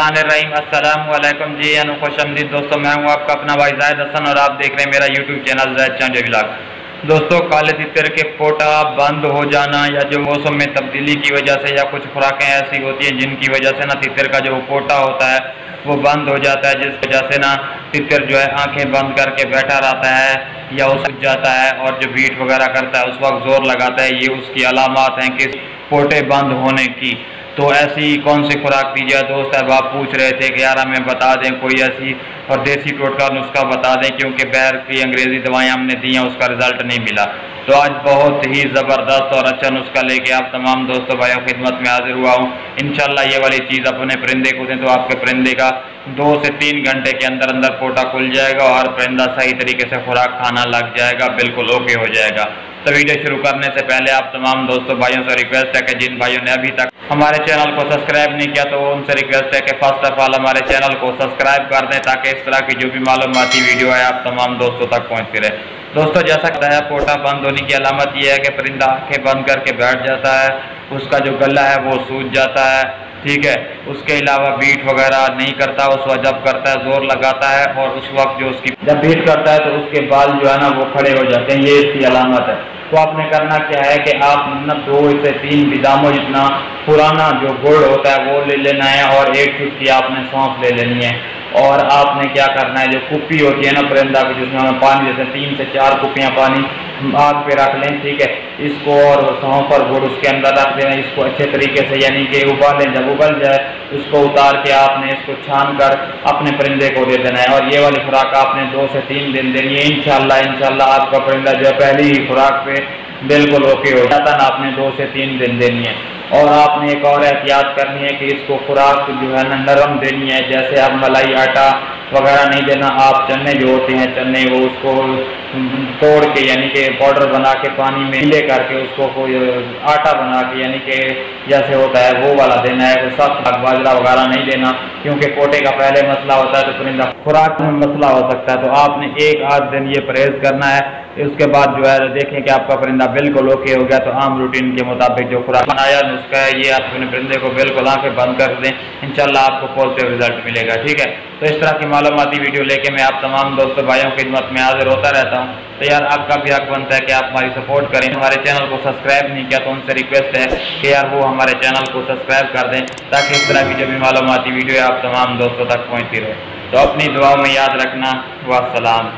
बिस्मिल्लाहिर्रहमानिर्रहीम। अस्सलाम वालेकुम जी, खुशआमदीद दोस्तों। मैं हूं आपका अपना भाई जायद हसन और आप देख रहे हैं मेरा यूट्यूब चैनल जायद चांडी व्लॉग। दोस्तों, काले तितर के पोटा बंद हो जाना या जो मौसम में तब्दीली की वजह से या कुछ खुराकें ऐसी होती हैं जिनकी वजह से ना तितर का जो पोटा होता है वो बंद हो जाता है, जिस वजह से ना तितर जो है आंखें बंद करके बैठा रहता है या उस जाता है और जो बीट वगैरह करता है उस वक्त जोर लगाता है। ये उसकी अलामत हैं कि पोटे बंद होने की। तो ऐसी कौन सी खुराक दी जाए दोस्त? अब आप पूछ रहे थे कि यार हमें बता दें कोई ऐसी और देसी टोटका नुस्खा बता दें, क्योंकि बैर की अंग्रेज़ी दवाएं हमने दी हैं उसका रिजल्ट नहीं मिला। तो आज बहुत ही ज़बरदस्त और अच्छा नुस्खा लेके आप तमाम दोस्तों भाइयों खिदमत में हाजिर हुआ हूँ। इंशाल्लाह ये वाली चीज़ अपने परिंदे को दें तो आपके परिंदे का 2 से 3 घंटे के अंदर अंदर पोटा खुल जाएगा और परिंदा सही तरीके से खुराक खाना लग जाएगा, बिल्कुल ओके हो जाएगा। तो वीडियो शुरू करने से पहले आप तमाम दोस्तों भाइयों से रिक्वेस्ट है कि जिन भाइयों ने अभी तक हमारे चैनल को सब्सक्राइब नहीं किया तो उनसे रिक्वेस्ट है कि फर्स्ट ऑफ ऑल हमारे चैनल को सब्सक्राइब कर दें ताकि इस तरह की जो भी मालूमाती वीडियो है आप तमाम दोस्तों तक पहुँचती रहे। दोस्तों, जैसा कहता है पोटा बंद होने की अलामत यह है कि परिंदा आँखें बंद करके बैठ जाता है, उसका जो गला है वो सूज जाता है, ठीक है। उसके अलावा बीट वगैरह नहीं करता, उस वक्त जब करता है जोर लगाता है और उस वक्त जो उसकी जब बीट करता है तो उसके बाल जो है ना वो खड़े हो जाते हैं, ये इसकी अलामत है। तो आपने करना क्या है कि आप न 2 से 3 बिदामों जितना पुराना जो गुड़ होता है वो ले लेना है और 1 चुटकी आपने सौंफ ले लेनी है। और आपने क्या करना है, जो कुप्पी होती है ना परिंदा की जिसमें हमें पानी जैसे 3 से 4 कुप्पियाँ पानी आग पे रख लें, ठीक है। इसको और सौंफ और गुड़ उसके अंदर रख देना, इसको अच्छे तरीके से यानी कि उबालें। जब उबल जाए उसको उतार के आपने इसको छान कर अपने परिंदे को दे देना है और ये वाली खुराक आपने 2 से 3 दिन देनी है। इंशाल्लाह आपका परिंदा जो है पहली ही खुराक पे बिल्कुल ओके हो जाता है ना। आपने 2 से 3 दिन देनी है और आपने एक और एहतियात करनी है कि इसको खुराक जो है ना नरम देनी है, जैसे आप मलाई आटा वगैरह नहीं देना। आप चने जो होते हैं चने वो उसको तोड़ के यानी कि पाउडर बना के पानी में मिले करके उसको कोई आटा बना के यानी कि जैसे होता है वो वाला देना है। तो सख्त बाजरा वगैरह नहीं देना, क्योंकि पोटे का पहले मसला होता है तो परिंदा खुराक में मसला हो सकता है। तो आपने 1-8 दिन ये परहेज करना है। उसके बाद जो है देखें कि आपका परिंदा बिल्कुल ओके हो गया तो आम रूटीन के मुताबिक जो खुराक बनाया नुस्खा है ये आप अपने परिंदे को बिल्कुल आंखें बंद कर दें, इंशाल्लाह आपको पॉजिटिव रिजल्ट मिलेगा, ठीक है। तो इस तरह की मालूमाती वीडियो लेके मैं आप तमाम दोस्तों भाइयों की खिदमत में हाजिर होता रहता हूँ। तो यार आपका भी हक बनता है कि आप हमारी सपोर्ट करें। हमारे चैनल को सब्सक्राइब नहीं किया तो उनसे रिक्वेस्ट है कि यार वो हमारे चैनल को सब्सक्राइब कर दें ताकि इस तरह की जो भी मालूमाती वीडियो है आप तमाम दोस्तों तक पहुँचती रहे। तो अपनी दुआओं में याद रखना। वस्सलाम।